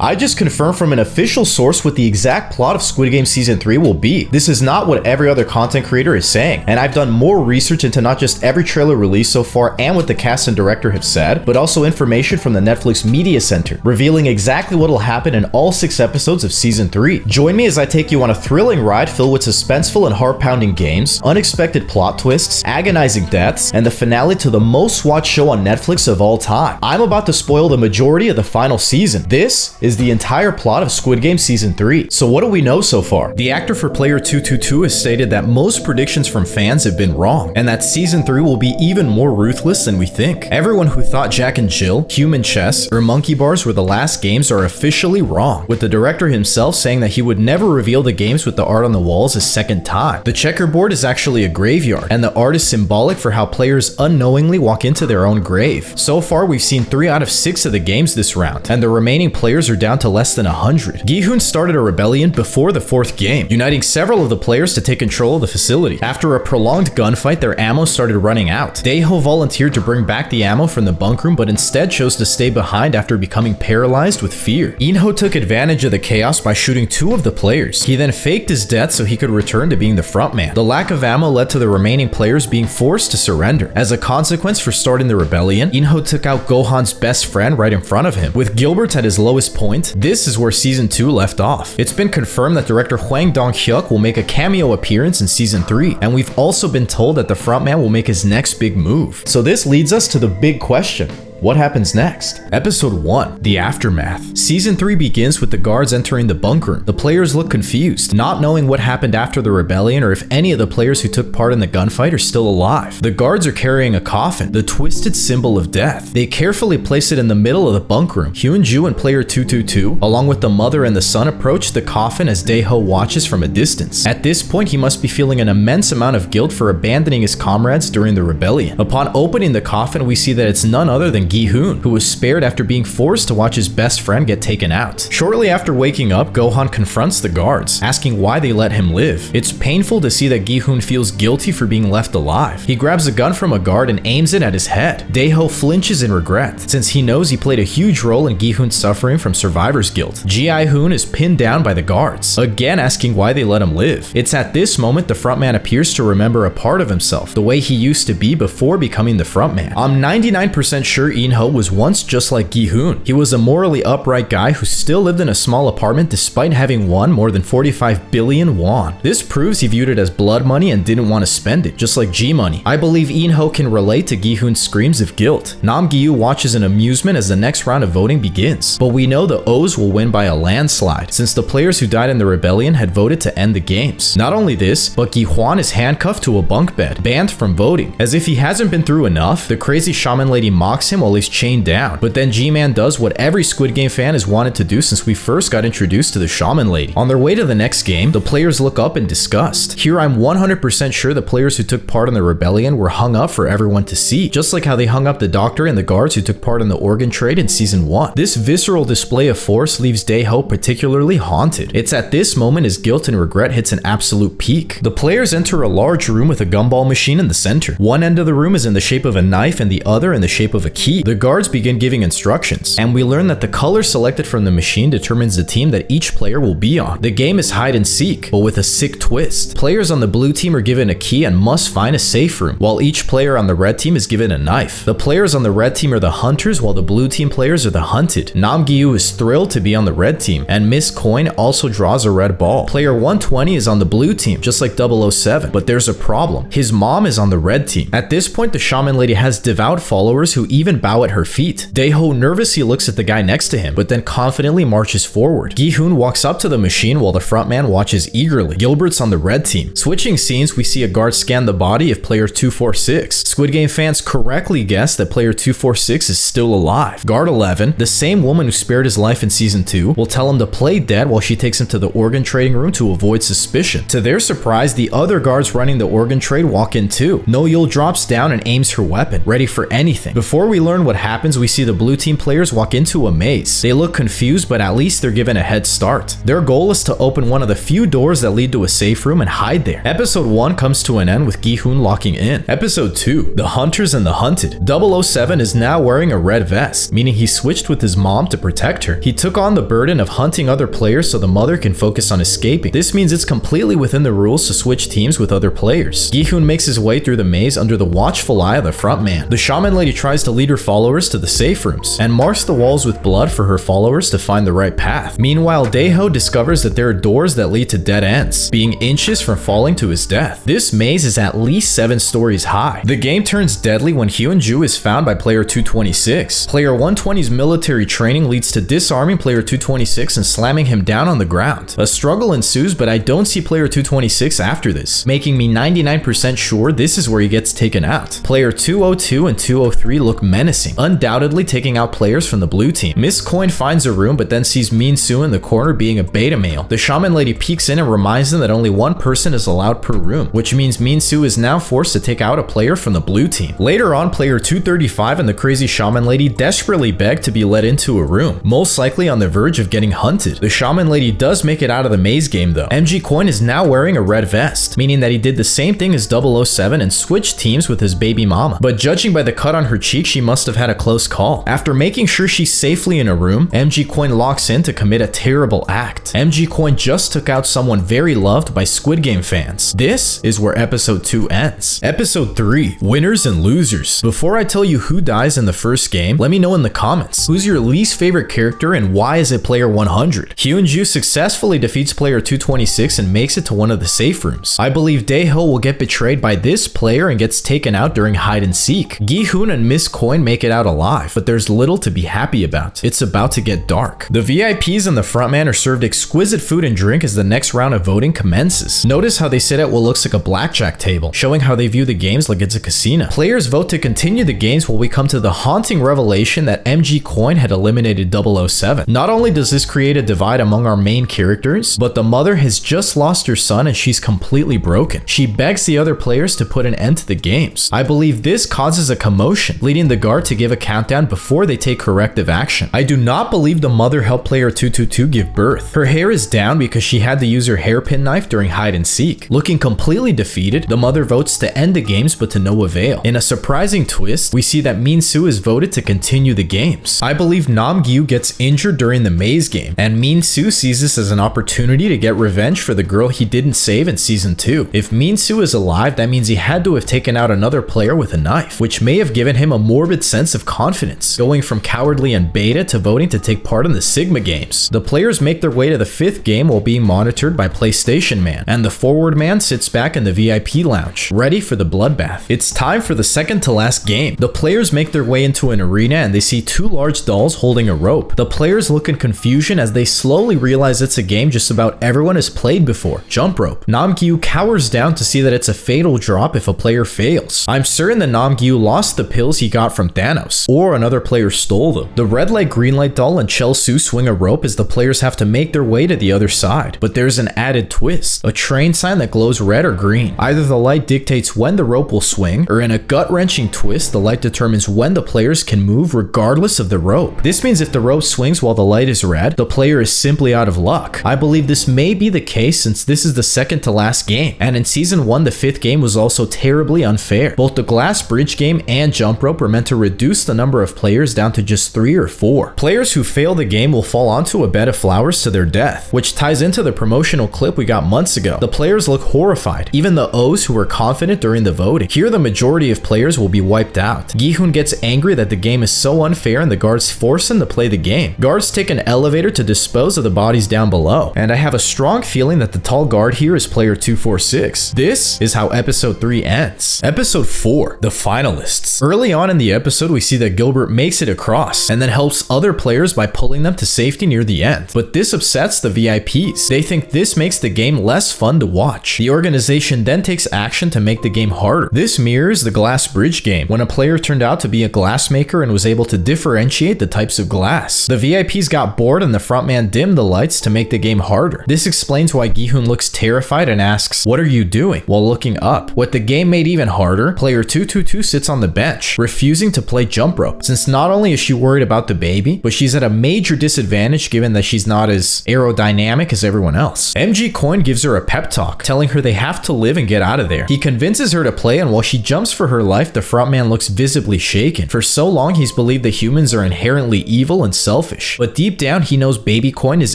I just confirmed from an official source what the exact plot of Squid Game Season 3 will be. This is not what every other content creator is saying, and I've done more research into not just every trailer released so far and what the cast and director have said, but also information from the Netflix Media Center, revealing exactly what will happen in all 6 episodes of Season 3. Join me as I take you on a thrilling ride filled with suspenseful and heart-pounding games, unexpected plot twists, agonizing deaths, and the finale to the most watched show on Netflix of all time. I'm about to spoil the majority of the final season. This is the entire plot of Squid Game Season 3. So what do we know so far? The actor for Player 222 has stated that most predictions from fans have been wrong, and that Season 3 will be even more ruthless than we think. Everyone who thought Jack and Jill, Human Chess, or Monkey Bars were the last games are officially wrong, with the director himself saying that he would never reveal the games with the art on the walls a second time. The checkerboard is actually a graveyard, and the art is symbolic for how players unknowingly walk into their own grave. So far, we've seen 3 out of 6 of the games this round, and the remaining players are down to less than 100. Gi-hoon started a rebellion before the 4th game, uniting several of the players to take control of the facility. After a prolonged gunfight, their ammo started running out. Daeho volunteered to bring back the ammo from the bunk room, but instead chose to stay behind after becoming paralyzed with fear. Inho took advantage of the chaos by shooting 2 of the players. He then faked his death so he could return to being the frontman. The lack of ammo led to the remaining players being forced to surrender. As a consequence for starting the rebellion, Inho took out Gohan's best friend right in front of him. With Gilbert at his lowest point, this is where Season 2 left off. It's been confirmed that director Hwang Dong-hyuk will make a cameo appearance in Season 3, and we've also been told that the frontman will make his next big move. So this leads us to the big question. What happens next? Episode 1, The Aftermath. Season 3 begins with the guards entering the bunk room. The players look confused, not knowing what happened after the rebellion or if any of the players who took part in the gunfight are still alive. The guards are carrying a coffin, the twisted symbol of death. They carefully place it in the middle of the bunk room. Hyun-ju and player 222, along with the mother and the son, approach the coffin as Daeho watches from a distance. At this point, he must be feeling an immense amount of guilt for abandoning his comrades during the rebellion. Upon opening the coffin, we see that it's none other than Gi-hoon, who was spared after being forced to watch his best friend get taken out. Shortly after waking up, Gohan confronts the guards, asking why they let him live. It's painful to see that Gi-hoon feels guilty for being left alive. He grabs a gun from a guard and aims it at his head. Daeho flinches in regret, since he knows he played a huge role in Gi-hoon's suffering from survivor's guilt. Ji-hoon is pinned down by the guards, again asking why they let him live. It's at this moment the frontman appears to remember a part of himself, the way he used to be before becoming the frontman. I'm 99% sure Inho was once just like Gi-hoon. He was a morally upright guy who still lived in a small apartment despite having won more than 45 billion won. This proves he viewed it as blood money and didn't want to spend it, just like G-money. I believe Inho can relate to Gi-hoon's screams of guilt. Nam-gyu watches in amusement as the next round of voting begins, but we know the O's will win by a landslide, since the players who died in the rebellion had voted to end the games. Not only this, but Gi-hwan is handcuffed to a bunk bed, banned from voting. As if he hasn't been through enough, the crazy shaman lady mocks him while he's chained down, but then G-Man does what every Squid Game fan has wanted to do since we first got introduced to the shaman lady. On their way to the next game, the players look up in disgust. Here I'm 100% sure the players who took part in the rebellion were hung up for everyone to see, just like how they hung up the doctor and the guards who took part in the organ trade in Season 1. This visceral display of force leaves Daeho particularly haunted. It's at this moment his guilt and regret hits an absolute peak. The players enter a large room with a gumball machine in the center. One end of the room is in the shape of a knife and the other in the shape of a key. The guards begin giving instructions, and we learn that the color selected from the machine determines the team that each player will be on. The game is hide and seek, but with a sick twist. Players on the blue team are given a key and must find a safe room, while each player on the red team is given a knife. The players on the red team are the hunters, while the blue team players are the hunted. Nam-gyu is thrilled to be on the red team, and Miss Coin also draws a red ball. Player 120 is on the blue team, just like 007, but there's a problem. His mom is on the red team. At this point, the shaman lady has devout followers who even bow at her feet. Daeho nervously looks at the guy next to him, but then confidently marches forward. Gi-hoon walks up to the machine while the frontman watches eagerly. Gilbert's on the red team. Switching scenes, we see a guard scan the body of player 246. Squid Game fans correctly guess that player 246 is still alive. Guard 11, the same woman who spared his life in Season 2, will tell him to play dead while she takes him to the organ trading room to avoid suspicion. To their surprise, the other guards running the organ trade walk in too. No-Yul drops down and aims her weapon, ready for anything. Before we learn learn what happens, we see the blue team players walk into a maze. They look confused, but at least they're given a head start. Their goal is to open one of the few doors that lead to a safe room and hide there. Episode 1 comes to an end with Gi-hoon locking in. Episode 2, The Hunters and the Hunted. 007 is now wearing a red vest, meaning he switched with his mom to protect her. He took on the burden of hunting other players so the mother can focus on escaping. This means it's completely within the rules to switch teams with other players. Gi-hoon makes his way through the maze under the watchful eye of the front man. The shaman lady tries to lead her followers to the safe rooms and marks the walls with blood for her followers to find the right path. Meanwhile, Daeho discovers that there are doors that lead to dead ends, being inches from falling to his death. This maze is at least 7 stories high. The game turns deadly when Hyun-ju is found by player 226. Player 120's military training leads to disarming player 226 and slamming him down on the ground. A struggle ensues, but I don't see player 226 after this, making me 99% sure this is where he gets taken out. Player 202 and 203 look menacing, undoubtedly taking out players from the blue team. Miss Coin finds a room but then sees Min-soo in the corner being a beta male. The shaman lady peeks in and reminds them that only one person is allowed per room, which means Min-soo is now forced to take out a player from the blue team. Later on, player 235 and the crazy shaman lady desperately beg to be let into a room, most likely on the verge of getting hunted. The shaman lady does make it out of the maze game though. MG Coin is now wearing a red vest, meaning that he did the same thing as 007 and switched teams with his baby mama. But judging by the cut on her cheek, she must have had a close call. After making sure she's safely in a room, MG Coin locks in to commit a terrible act. MG Coin just took out someone very loved by Squid Game fans. This is where episode 2 ends. Episode 3, Winners and Losers. Before I tell you who dies in the first game, let me know in the comments. Who's your least favorite character and why is it player 100? Hyun-ju successfully defeats player 226 and makes it to one of the safe rooms. I believe Daeho will get betrayed by this player and gets taken out during hide and seek. Gi-hoon and Miss Coin make it out alive, but there's little to be happy about. It's about to get dark. The VIPs and the frontman are served exquisite food and drink as the next round of voting commences. Notice how they sit at what looks like a blackjack table, showing how they view the games like it's a casino. Players vote to continue the games while we come to the haunting revelation that MG Coin had eliminated 007. Not only does this create a divide among our main characters, but the mother has just lost her son and she's completely broken. She begs the other players to put an end to the games. I believe this causes a commotion, leading the guard to give a countdown before they take corrective action. I do not believe the mother helped player 222 give birth. Her hair is down because she had to use her hairpin knife during hide and seek. Looking completely defeated, the mother votes to end the games but to no avail. In a surprising twist, we see that Min-soo is voted to continue the games. I believe Nam-gyu gets injured during the maze game, and Min-soo sees this as an opportunity to get revenge for the girl he didn't save in season 2. If Min-soo is alive, that means he had to have taken out another player with a knife, which may have given him a morbid sense of confidence, going from cowardly and beta to voting to take part in the Sigma games. The players make their way to the 5th game while being monitored by PlayStation Man, and the forward man sits back in the VIP lounge, ready for the bloodbath. It's time for the second to last game. The players make their way into an arena and they see 2 large dolls holding a rope. The players look in confusion as they slowly realize it's a game just about everyone has played before, jump rope. Nam-gyu cowers down to see that it's a fatal drop if a player fails. I'm certain that Nam-gyu lost the pills he got from Thanos, or another player stole them. The red light green light doll and Chel-soo swing a rope as the players have to make their way to the other side. But there's an added twist, a train sign that glows red or green. Either the light dictates when the rope will swing, or in a gut-wrenching twist, the light determines when the players can move regardless of the rope. This means if the rope swings while the light is red, the player is simply out of luck. I believe this may be the case since this is the second to last game, and in season 1 the 5th game was also terribly unfair. Both the glass bridge game and jump rope were meant to reduce the number of players down to just 3 or 4. Players who fail the game will fall onto a bed of flowers to their death, which ties into the promotional clip we got months ago. The players look horrified, even the O's who were confident during the voting. Here the majority of players will be wiped out. Gi-hoon gets angry that the game is so unfair and the guards force him to play the game. Guards take an elevator to dispose of the bodies down below, and I have a strong feeling that the tall guard here is player 246. This is how episode 3 ends. Episode 4, the finalists. Early on in the episode, we see that Gilbert makes it across and then helps other players by pulling them to safety near the end. But this upsets the VIPs. They think this makes the game less fun to watch. The organization then takes action to make the game harder. This mirrors the glass bridge game, when a player turned out to be a glass maker and was able to differentiate the types of glass. The VIPs got bored and the frontman dimmed the lights to make the game harder. This explains why Gi-hoon looks terrified and asks, "What are you doing?" while looking up. What the game made even harder, player 222 sits on the bench, refusing to play jump rope, since not only is she worried about the baby, but she's at a major disadvantage given that she's not as aerodynamic as everyone else. MG Coin gives her a pep talk, telling her they have to live and get out of there. He convinces her to play, and while she jumps for her life, the frontman looks visibly shaken. For so long, he's believed that humans are inherently evil and selfish, but deep down, he knows Baby Coin is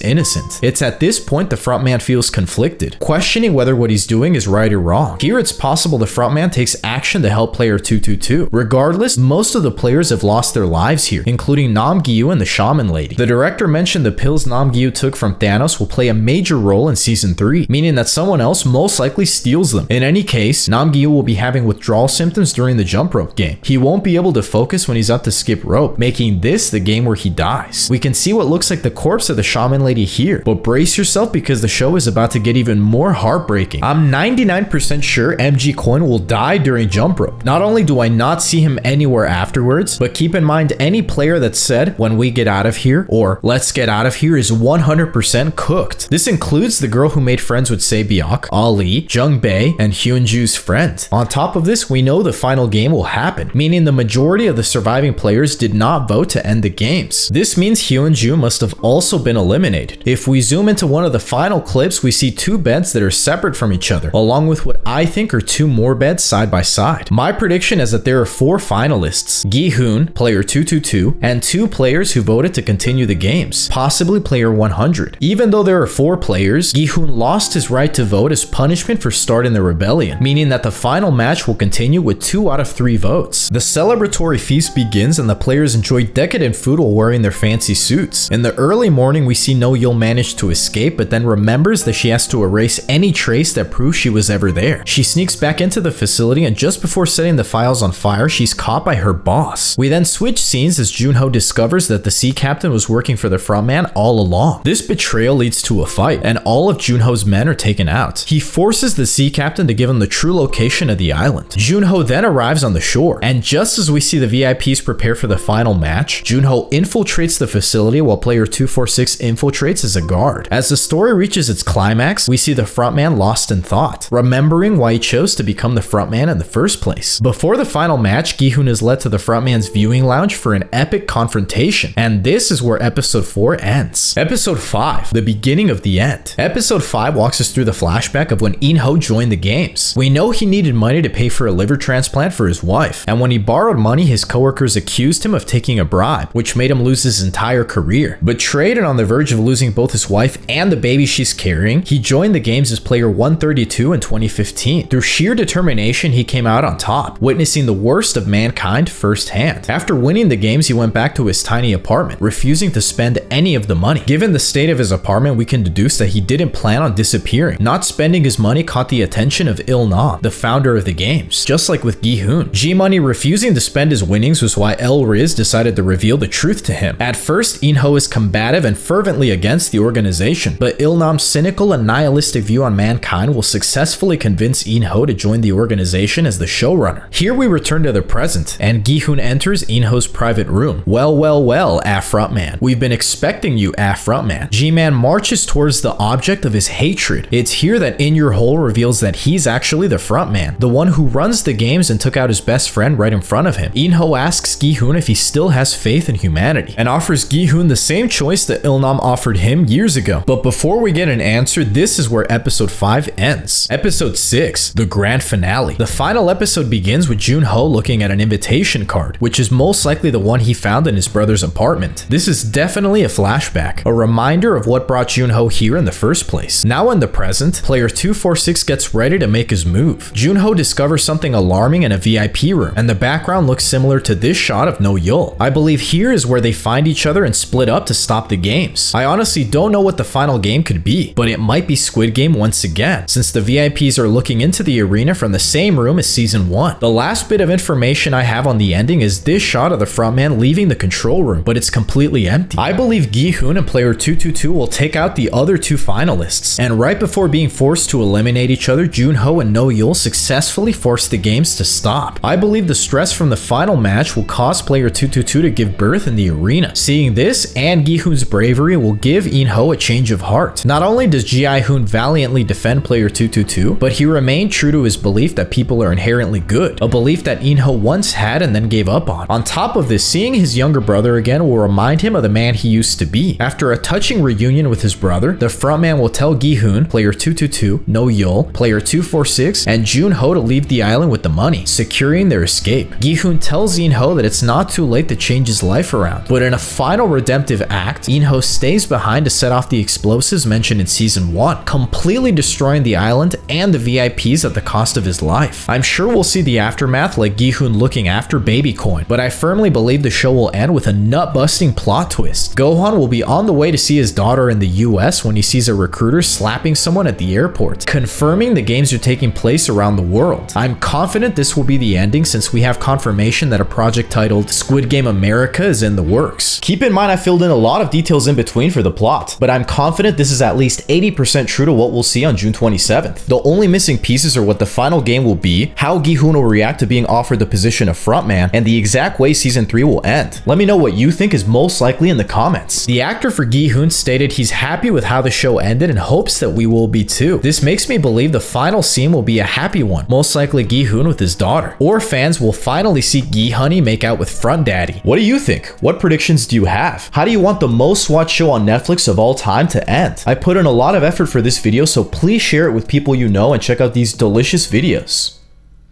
innocent. It's at this point the frontman feels conflicted, questioning whether what he's doing is right or wrong. Here, it's possible the frontman takes action to help player 222. Regardless, most of the players have lost their lives here, including Namgyu and the shaman lady. The director mentioned the pills Namgyu took from Thanos will play a major role in season 3, meaning that someone else most likely steals them. In any case, Namgyu will be having withdrawal symptoms during the jump rope game. He won't be able to focus when he's up to skip rope, making this the game where he dies. We can see what looks like the corpse of the shaman lady here, but brace yourself because the show is about to get even more heartbreaking. I'm 99% sure MG Coin will die during jump rope. Not only do I not see him anywhere afterwards, but keep in mind any player that said when we get out of here or let's get out of here is 100% cooked. This includes the girl who made friends with Se-byok, Ali, Jung Bae, and Hyunju's friend. On top of this, we know the final game will happen, meaning the majority of the surviving players did not vote to end the games. This means Hyunju must have also been eliminated. If we zoom into one of the final clips, we see two beds that are separate from each other, along with what I think are two more beds side by side. My prediction is that there are 4 finalists: Gi-hoon, player 222, and 2 players who voted to continue the games, possibly player 100. Even though there are 4 players, Gi-hoon lost his right to vote as punishment for starting the rebellion, meaning that the final match will continue with 2 out of 3 votes. The celebratory feast begins and the players enjoy decadent food while wearing their fancy suits. In the early morning, we see No-Yul manage to escape, but then remembers that she has to erase any trace that proves she was ever there. She sneaks back into the facility, and just before setting the files on fire, she's caught by her boss. We then switch scenes as Junho discovers that the sea captain was working for the frontman all along. This betrayal leads to a fight, and all of Junho's men are taken out. He forces the sea captain to give him the true location of the island. Junho then arrives on the shore, and just as we see the VIPs prepare for the final match, Junho infiltrates the facility while player 246 infiltrates as a guard. As the story reaches its climax, we see the frontman lost in thought, remembering why he chose to become the frontman in the first place. Before the final match, Gi-hoon is led to the frontman's viewing lounge for an epic confrontation, and this is where episode 4 ends. Episode 5, the beginning of the end. Episode 5 walks us through the flashback of when In-ho joined the games. We know he needed money to pay for a liver transplant for his wife, and when he borrowed money, his coworkers accused him of taking a bribe, which made him lose his entire career. Betrayed and on the verge of losing both his wife and the baby she's carrying, he joined the games as player 132 in 2015. Through sheer determination, he came out on top, witnessing the worst of mankind firsthand. After winning the games, he went back to his tiny apartment, refusing to spend any of the money. Given the state of his apartment, we can deduce that he didn't plan on disappearing. Not spending his money caught the attention of Il-nam, the founder of the games, just like with Gi-hoon. G-Money refusing to spend his winnings was why El-Riz decided to reveal the truth to him. At first, In-ho is combative and fervently against the organization, but Il-nam's cynical and nihilistic view on mankind will successfully convince In-ho to join the organization as the showrunner. Here we return to the present, and Gi-hoon enters In-ho's private room. Well, frontman. We've been expecting you, frontman. G-Man marches towards the object of his hatred. It's here that In Your Hole reveals that he's actually the frontman, the one who runs the games and took out his best friend right in front of him. In-ho asks Gi-hoon if he still has faith in humanity, and offers Gi-hoon the same choice that Il-nam offered him years ago. But before we get an answer, this is where episode 5 ends. Episode 6, the grand finale. The final episode begins with Junho looking at an invitation card, which is most likely the one he found in his brother's apartment. This is definitely a flashback, a reminder of what brought Junho here in the first place. Now in the present, player 246 gets ready to make his move. Junho discovers something alarming in a VIP room, and the background looks similar to this shot of No-Yul. I believe here is where they find each other and split up to stop the games. I honestly don't know what the final game could be, but it might be Squid Game once again, since the VIPs are looking into the arena from the same room as season 1. The last bit of information I have on the ending is this shot of the frontman leaving the control room, but it's completely empty. I believe Gi-hoon and player 222 will take out the other 2 finalists, and right before being forced to eliminate each other, Junho and No-Yul successfully force the games to stop. I believe the stress from the final match will cause player 222 to give birth in the arena. Seeing this and Gi-hoon's bravery will give In-ho a change of heart. Not only does Ji-hoon valiantly defend player 222, but he remained true to his belief that people are inherently good, a belief that In-ho once had and and then gave up on. On top of this, seeing his younger brother again will remind him of the man he used to be. After a touching reunion with his brother, the frontman will tell Gi-hoon, player 222, No Yul, player 246, and Junho to leave the island with the money, securing their escape. Gi-hoon tells Inho that it's not too late to change his life around, but in a final redemptive act, Inho stays behind to set off the explosives mentioned in season 1, completely destroying the island and the VIPs at the cost of his life. I'm sure we'll see the aftermath like Gi-hoon looking after Baby Coin, but I firmly believe the show will end with a nut-busting plot twist. Gohan will be on the way to see his daughter in the US when he sees a recruiter slapping someone at the airport, confirming the games are taking place around the world. I'm confident this will be the ending since we have confirmation that a project titled Squid Game America is in the works. Keep in mind I filled in a lot of details in between for the plot, but I'm confident this is at least 80% true to what we'll see on June 27th. The only missing pieces are what the final game will be, how Gi-hoon will react to being offered the position of frontman, and the exact way season 3 will end. Let me know what you think is most likely in the comments. The actor for Gi-hoon stated he's happy with how the show ended and hopes that we will be too. This makes me believe the final scene will be a happy one, most likely Gi-hoon with his daughter, or fans will finally see Gi-honey make out with Front Daddy. What do you think? What predictions do you have? How do you want the most watched show on Netflix of all time to end? I put in a lot of effort for this video, so please share it with people you know and check out these delicious videos.